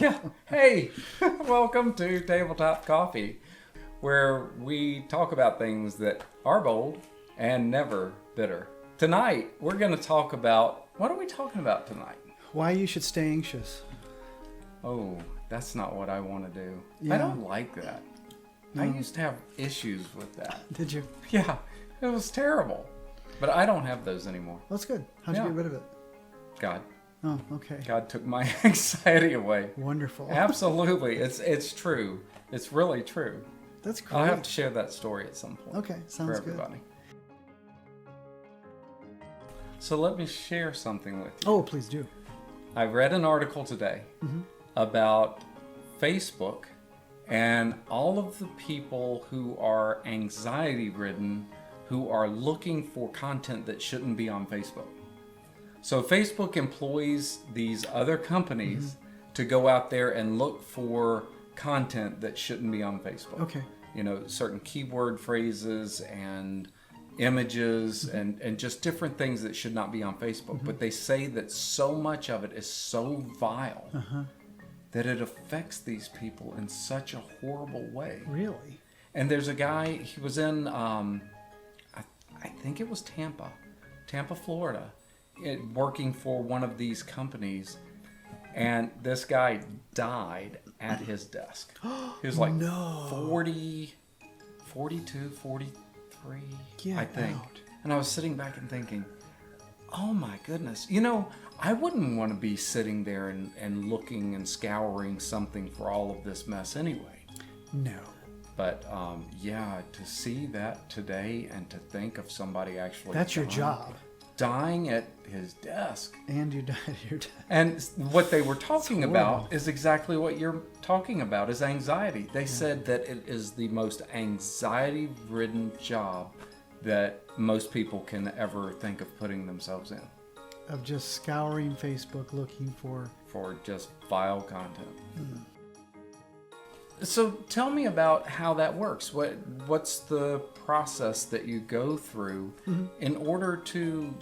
Yeah. Hey, welcome to Tabletop Coffee, where we talk about things that are bold and never bitter. Tonight, we're going to talk about, what are we talking about tonight? Why you should stay anxious. Oh, that's not what I want to do. Yeah. I don't like that. No. I used to have issues with that. Did you? Yeah, it was terrible. But I don't have those anymore. That's good. How'd you get rid of it? God. Oh, okay. God took my anxiety away. Wonderful. Absolutely. It's true. It's really true. That's great. I'll have to share that story at some point. Okay, sounds for good. everybody. So let me share something with you. Oh, please do. I read an article today about Facebook and all of the people who are anxiety ridden who are looking for content that shouldn't be on Facebook. So Facebook employs these other companies to go out there and look for content that shouldn't be on Facebook. Okay. You know, certain keyword phrases and images and just different things that should not be on Facebook. But they say that so much of it is so vile that it affects these people in such a horrible way. Really? And there's a guy, he was in, I think it was Tampa, Florida, working for one of these companies. And this guy died at his desk. He was like 42, 43, I think. Out. And I was sitting back and thinking, oh my goodness. You know, I wouldn't want to be sitting there and looking and scouring something for all of this mess anyway. No. But yeah, to see that today and to think of somebody actually That's your job. dying at his desk. And you died at your desk. And what they were talking It's about horrible. is exactly what you're talking about, is anxiety. They said that it is the most anxiety-ridden job that most people can ever think of putting themselves in. Of just scouring Facebook looking for just vile content. So tell me about how that works. What's the process that you go through in order to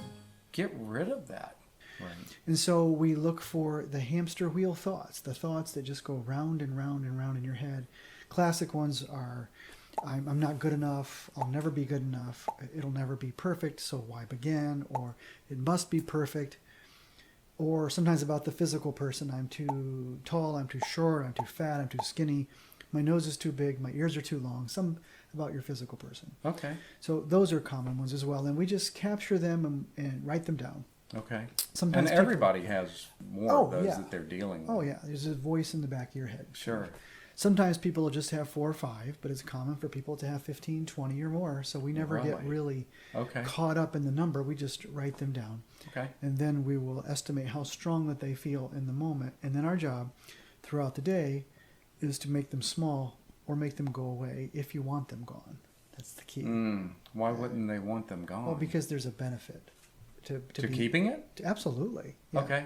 get rid of that? Right. And so we look for the hamster wheel thoughts, the thoughts that just go round and round and round in your head. Classic ones are, I'm not good enough, I'll never be good enough, it'll never be perfect, so why begin? Or it must be perfect. Or sometimes about the physical person, I'm too tall, I'm too short, I'm too fat, I'm too skinny, my nose is too big, my ears are too long, some about your physical person. Okay. So those are common ones as well, and we just capture them and write them down. Okay. Sometimes and everybody has more of those yeah. that they're dealing with. Oh yeah, there's a voice in the back of your head. Sure. Sometimes people will just have 4 or 5, but it's common for people to have 15, 20 or more. So we never get really caught up in the number. We just write them down. Okay. And then we will estimate how strong that they feel in the moment. And then our job throughout the day is to make them small or make them go away if you want them gone. That's the key. Why wouldn't they want them gone? Well, because there's a benefit to keeping it? Absolutely. Yeah. Okay.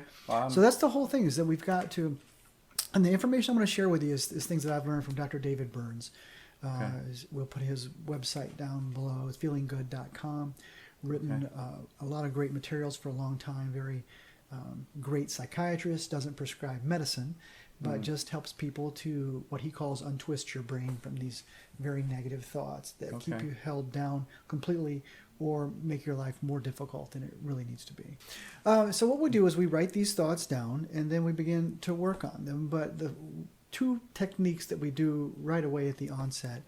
So that's the whole thing, is that we've got to, and the information I'm going to share with you is things that I've learned from Dr. David Burns. We'll put his website down below. It's feelinggood.com. Written a lot of great materials for a long time. Very great psychiatrist, doesn't prescribe medicine, but just helps people to what he calls untwist your brain from these very negative thoughts that keep you held down completely or make your life more difficult than it really needs to be. So what we do is we write these thoughts down and then we begin to work on them. But the 2 techniques that we do right away at the onset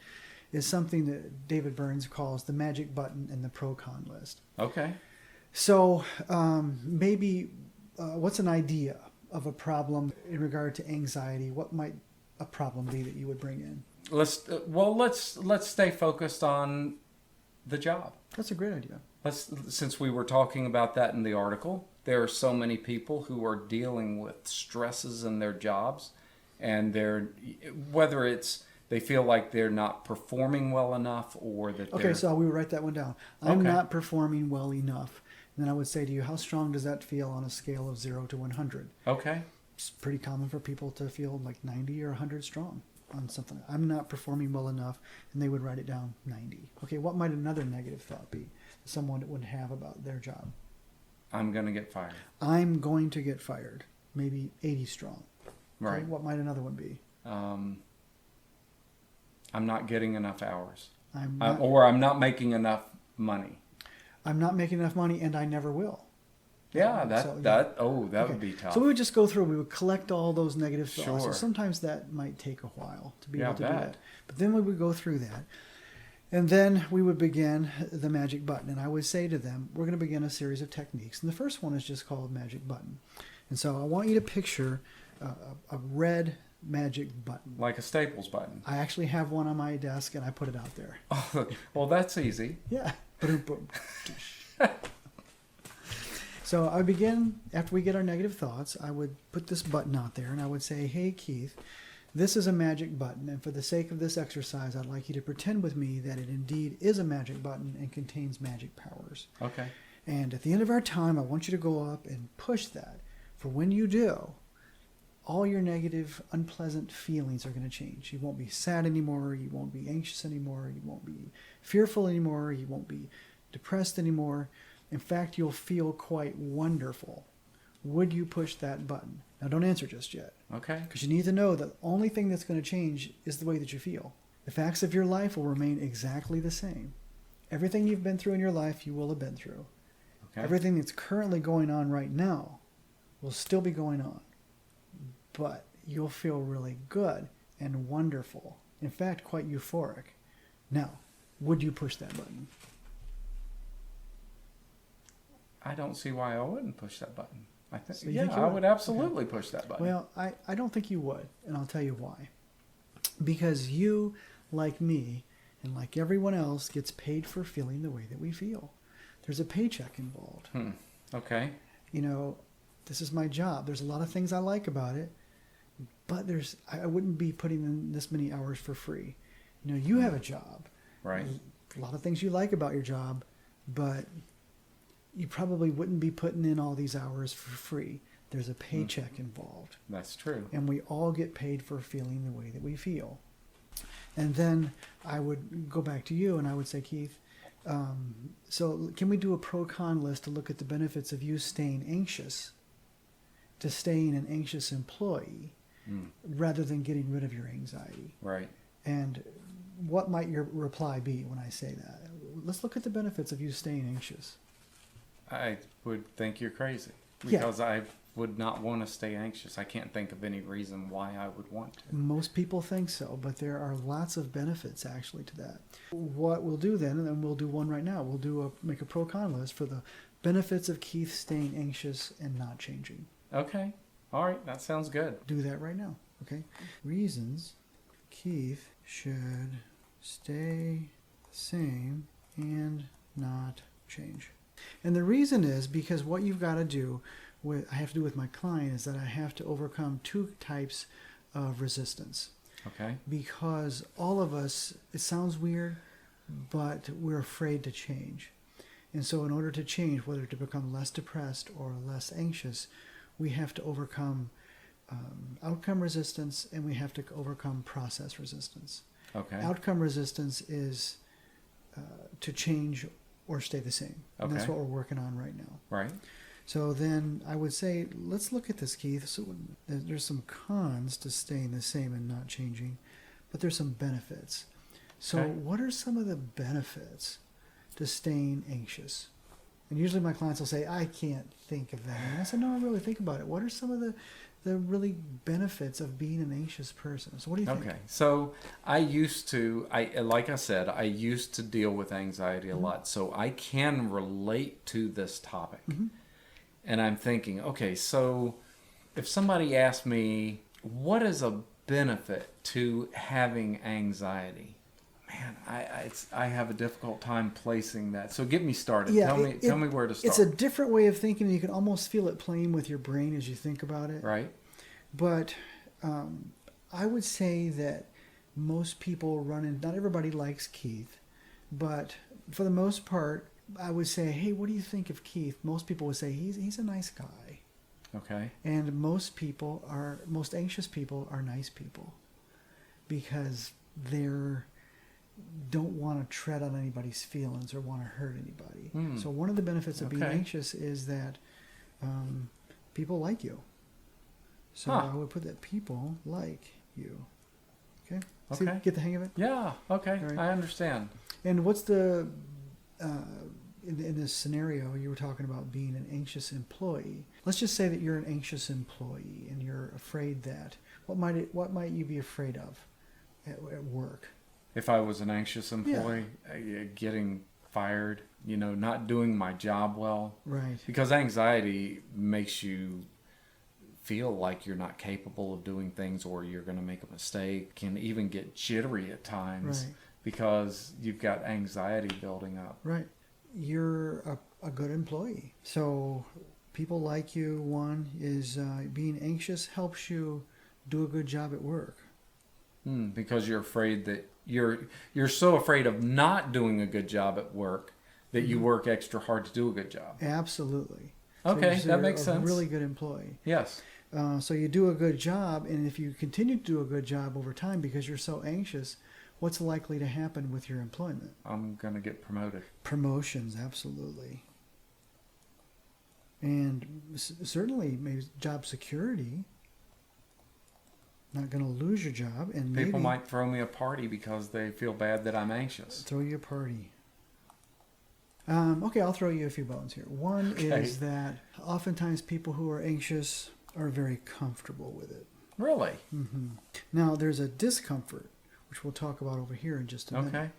is something that David Burns calls the magic button and the pro-con list. Okay. So maybe what's an idea of a problem in regard to anxiety? What might a problem be that you would bring in? Let's stay focused on the job. That's a great idea. Since we were talking about that in the article, there are so many people who are dealing with stresses in their jobs, and whether it's they feel like they're not performing well enough or that Okay, so we would write that one down. I'm not performing well enough. And then I would say to you, how strong does that feel on a scale of 0 to 100? Okay. It's pretty common for people to feel like 90 or 100 strong on something. I'm not performing well enough, and they would write it down 90. Okay, what might another negative thought be that someone would have about their job? I'm going to get fired. I'm going to get fired. Maybe 80 strong. Right. Okay, what might another one be? I'm not getting enough hours. Or I'm not making enough money. I'm not making enough money, and I never will. Yeah, that would be tough. So we would just go through. We would collect all those negative thoughts. Sure. So sometimes that might take a while to be able to do bet. that. But then we would go through that, and then we would begin the magic button. And I would say to them, we're going to begin a series of techniques. And the first one is just called magic button. And so I want you to picture a red magic button. Like a Staples button. I actually have one on my desk, and I put it out there. Oh, well, that's easy. Yeah. Boom. So I begin, after we get our negative thoughts, I would put this button out there, and I would say, hey, Keith, this is a magic button, and for the sake of this exercise, I'd like you to pretend with me that it indeed is a magic button and contains magic powers. Okay. And at the end of our time, I want you to go up and push that. For when you do, all your negative, unpleasant feelings are going to change. You won't be sad anymore. You won't be anxious anymore. You won't be fearful anymore. You won't be depressed anymore. In fact, you'll feel quite wonderful. Would you push that button? Now, don't answer just yet. Okay. Because you need to know that the only thing that's going to change is the way that you feel. The facts of your life will remain exactly the same. Everything you've been through in your life, you will have been through. Okay. Everything that's currently going on right now will still be going on. But you'll feel really good and wonderful. In fact, quite euphoric. Now, would you push that button? I don't see why I wouldn't push that button. I think, So you think you I would? would absolutely push that button. Well, I don't think you would, and I'll tell you why. Because you, like me, and like everyone else, gets paid for feeling the way that we feel. There's a paycheck involved. Okay. You know, this is my job. There's a lot of things I like about it, but I wouldn't be putting in this many hours for free. You know, you have a job. Right. A lot of things you like about your job, but you probably wouldn't be putting in all these hours for free. There's a paycheck involved. That's true. And we all get paid for feeling the way that we feel. And then I would go back to you and I would say, Keith, so can we do a pro-con list to look at the benefits of you staying anxious to staying an anxious employee rather than getting rid of your anxiety? Right. And what might your reply be when I say that? Let's look at the benefits of you staying anxious. I would think you're crazy because I would not want to stay anxious. I can't think of any reason why I would want to. Most people think so, but there are lots of benefits actually to that. What we'll do then, and then we'll do one right now, make a pro-con list for the benefits of Keith staying anxious and not changing. Okay. All right. That sounds good. Do that right now. Okay. Reasons Keith should stay the same and not change. And the reason is because what you've got to do, I have to do with my client, is that I have to overcome two types of resistance. Okay. Because all of us, it sounds weird, but we're afraid to change. And so in order to change, whether to become less depressed or less anxious, we have to overcome outcome resistance and we have to overcome process resistance. Okay. Outcome resistance is to change or stay the same. And that's what we're working on right now. Right. So then I would say, let's look at this, Keith. So there's some cons to staying the same and not changing, but there's some benefits. So what are some of the benefits to staying anxious? And usually my clients will say, I can't think of that. And I said, no, really think about it. What are some of the really benefits of being an anxious person? So what do you think? Okay. So I used to deal with anxiety a lot. So I can relate to this topic. And I'm thinking, okay, so if somebody asked me, what is a benefit to having anxiety? Man, I have a difficult time placing that. So get me started. Yeah, tell me where to start. It's a different way of thinking, and you can almost feel it playing with your brain as you think about it. Right. But I would say that most people not everybody likes Keith, but for the most part, I would say, hey, what do you think of Keith? Most people would say he's a nice guy. Okay. And most anxious people are nice people because they're don't want to tread on anybody's feelings or want to hurt anybody. So one of the benefits of being anxious is that people like you. So I would put that people like you. Okay? See, Okay. get the hang of it? Yeah. Okay. All right. I understand. And what's the, in this scenario, you were talking about being an anxious employee. Let's just say that you're an anxious employee and you're afraid that. What might you be afraid of at work? If I was an anxious employee, getting fired, not doing my job well. Right. Because anxiety makes you feel like you're not capable of doing things, or you're going to make a mistake. Can even get jittery at times because you've got anxiety building up. Right. You're a good employee. So people like you. One is being anxious helps you do a good job at work. Because you're afraid that you're so afraid of not doing a good job at work that you work extra hard to do a good job. Absolutely. Okay, so that makes a sense. Really good employee. Yes. So you do a good job, and if you continue to do a good job over time because you're so anxious, what's likely to happen with your employment? I'm going to get promoted. Promotions, absolutely. And certainly maybe job security. Not going to lose your job, and People maybe might throw me a party because they feel bad that I'm anxious. throw you a party. Okay, I'll throw you a few bones here. One is that oftentimes people who are anxious are very comfortable with it. Really? Mm-hmm. Now, there's a discomfort, which we'll talk about over here in just a minute. Okay.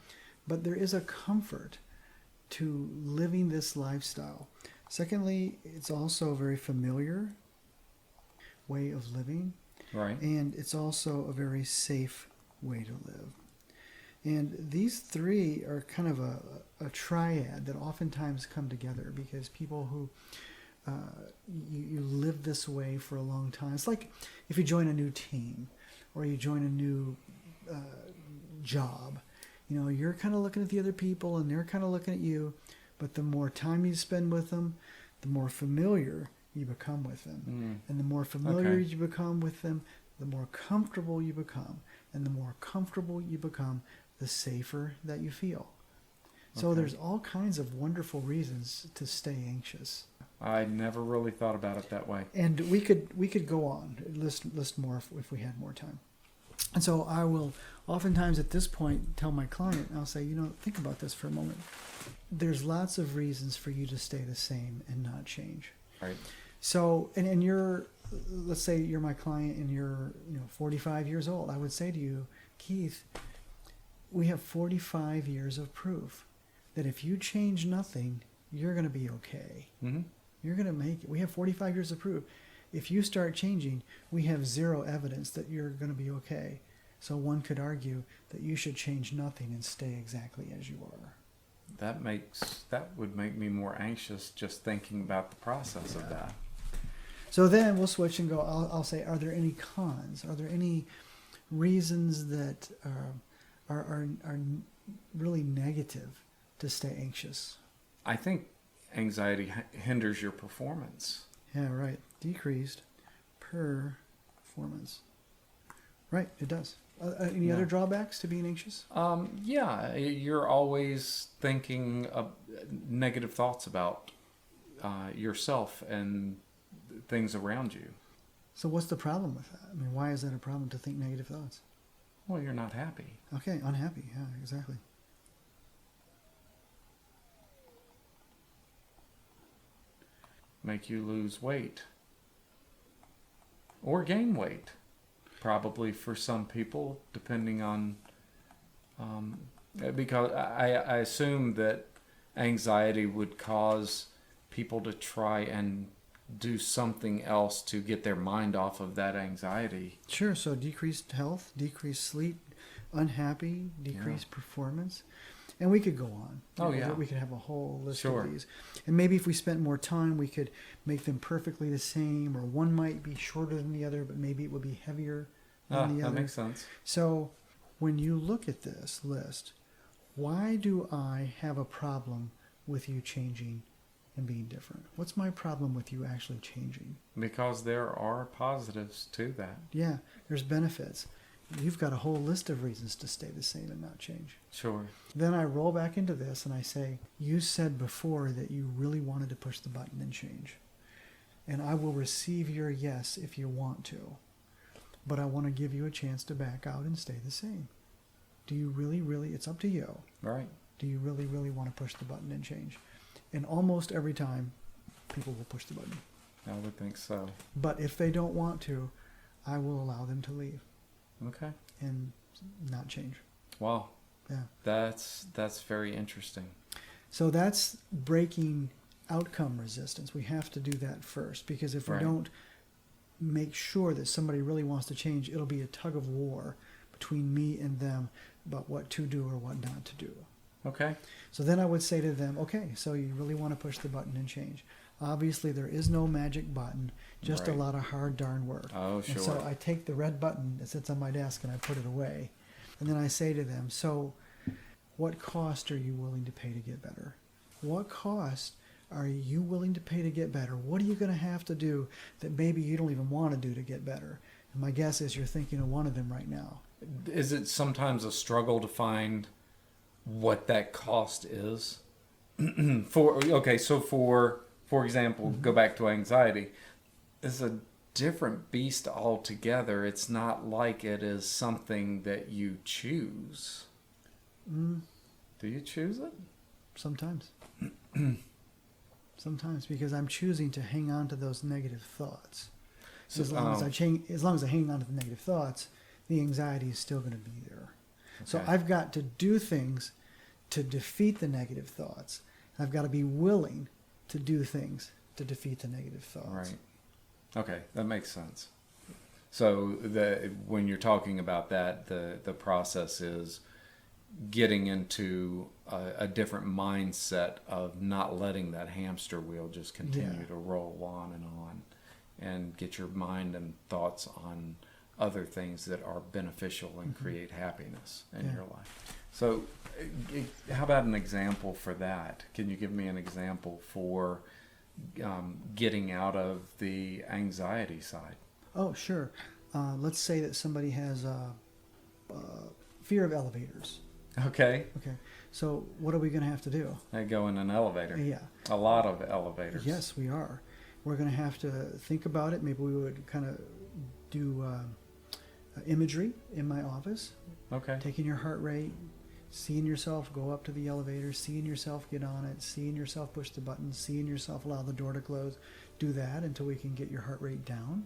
But there is a comfort to living this lifestyle. Secondly, it's also a very familiar way of living. Right. And it's also a very safe way to live. And these three are kind of a triad that oftentimes come together because people who you live this way for a long time. It's like if you join a new team or you join a new job. You're kind of looking at the other people and they're kind of looking at you. But the more time you spend with them, the more familiar you become with them. And the more familiar you become with them, the more comfortable you become. And the more comfortable you become, the safer that you feel. So there's all kinds of wonderful reasons to stay anxious. I never really thought about it that way. And we could go on, list more if we had more time. And so I will oftentimes at this point tell my client, I'll say, think about this for a moment. There's lots of reasons for you to stay the same and not change. Right. So, and you're, let's say you're my client and you're, 45 years old. I would say to you, Keith, we have 45 years of proof that if you change nothing, you're going to be okay. Mm-hmm. You're going to make it. We have 45 years of proof. If you start changing, we have zero evidence that you're going to be okay. So one could argue that you should change nothing and stay exactly as you are. That would make me more anxious just thinking about the process of that. So then we'll switch and go, I'll say, are there any cons? Are there any reasons that are really negative to stay anxious? I think anxiety hinders your performance. Yeah, right. Decreased performance. Right, it does. Any other drawbacks to being anxious? Yeah, you're always thinking of negative thoughts about yourself and things around you. So what's the problem with that? I mean, why is that a problem to think negative thoughts? Well, you're not happy. Okay, unhappy. Yeah, exactly. Make you lose weight. Or gain weight. Probably for some people, depending on... because I assume that anxiety would cause people to try and do something else to get their mind off of that anxiety. Sure, so decreased health, decreased sleep, unhappy, decreased performance. And we could go on. We could have a whole list of these. And maybe if we spent more time, we could make them perfectly the same, or one might be shorter than the other, but maybe it would be heavier than the other. That makes sense. So when you look at this list, why do I have a problem with you changing and being different? What's my problem with you actually changing? Because there are positives to that. Yeah, there's benefits. You've got a whole list of reasons to stay the same and not change. Sure. Then I roll back into this and I say, you said before that you really wanted to push the button and change. and I will receive your yes if you want to. But I want to give you a chance to back out and stay the same. Do you really, it's up to you. Right. Do you really want to push the button and change? And almost every time, people will push the button. I would think so. But if they don't want to, I will allow them to leave. Okay. And not change. Wow. Yeah. That's very interesting. So that's breaking outcome resistance. We have to do that first, because if we don't make sure that somebody really wants to change, it'll be a tug of war between me and them about what to do or what not to do. Okay. So then I would say to them, okay, so you really want to push the button and change. Obviously, there is no magic button, just a lot of hard darn work. Oh, sure. And so I take the red button that sits on my desk and I put it away. And then I say to them, so what cost are you willing to pay to get better? What cost are you willing to pay to get better? What are you going to have to do that maybe you don't even want to do to get better? And my guess is you're thinking of one of them right now. Is it sometimes a struggle to find what that cost is? For example, go back to anxiety. It's a different beast altogether. It's not like it is something that you choose. Do you choose it? Sometimes. Sometimes, because I'm choosing to hang on to those negative thoughts. So as long as I hang on to the negative thoughts, the anxiety is still going to be there. Okay. So I've got to do things to defeat the negative thoughts. I've got to be willing to do things to defeat the negative thoughts. Right. Okay, that makes sense. So when you're talking about that, the process is getting into a different mindset of not letting that hamster wheel just continue to roll on, and get your mind and thoughts on other things that are beneficial and create happiness in your life. So how about an example for that? Can you give me an example for getting out of the anxiety side? Oh, sure. Let's say that somebody has fear of elevators. Okay. So what are we going to have to do? I go in an elevator. Yeah. A lot of elevators. Yes, we are. We're going to have to think about it. Maybe we would kind of do imagery in my office. Okay. Taking your heart rate, seeing yourself go up to the elevator, seeing yourself get on it, seeing yourself push the button, seeing yourself allow the door to close. Do that until we can get your heart rate down.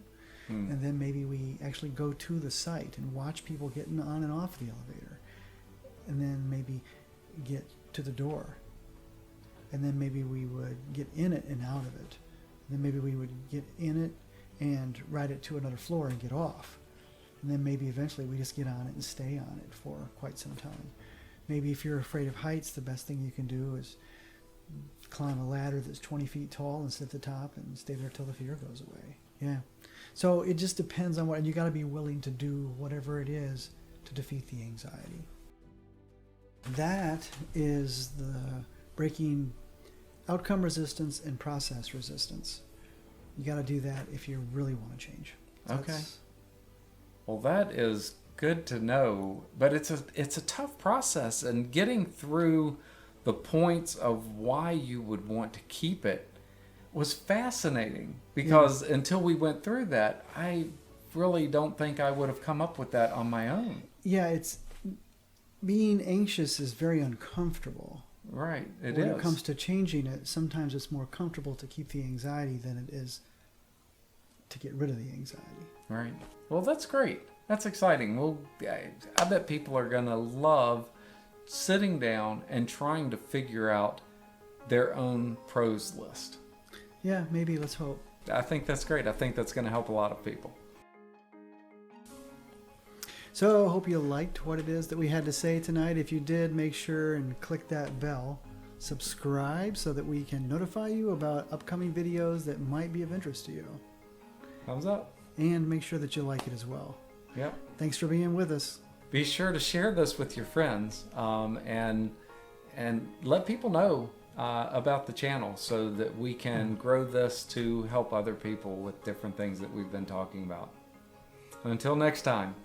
And then maybe we actually go to the site and watch people getting on and off the elevator. And then maybe get to the door. And then maybe we would get in it and out of it. And then maybe we would get in it and ride it to another floor and get off. And then maybe eventually we just get on it and stay on it for quite some time. Maybe if you're afraid of heights, the best thing you can do is climb a ladder that's 20 feet tall and sit at the top and stay there till the fear goes away. Yeah. So it just depends on and you got to be willing to do whatever it is to defeat the anxiety. That is the breaking outcome resistance and process resistance. You got to do that if you really want to change. Okay. Well, that is good to know, but it's a tough process, and getting through the points of why you would want to keep it was fascinating, because until we went through that, I really don't think I would have come up with that on my own. Yeah, being anxious is very uncomfortable. Right, when it comes to changing it, sometimes it's more comfortable to keep the anxiety than it is to get rid of the anxiety. Right. Well, that's great. That's exciting. Well, I bet people are going to love sitting down and trying to figure out their own pros list. Yeah, maybe. Let's hope. I think that's great. I think that's going to help a lot of people. So I hope you liked what it is that we had to say tonight. If you did, make sure and click that bell. Subscribe so that we can notify you about upcoming videos that might be of interest to you. Thumbs up. And make sure that you like it as well. Yep. Thanks for being with us. Be sure to share this with your friends and let people know about the channel so that we can grow this to help other people with different things that we've been talking about. Until next time.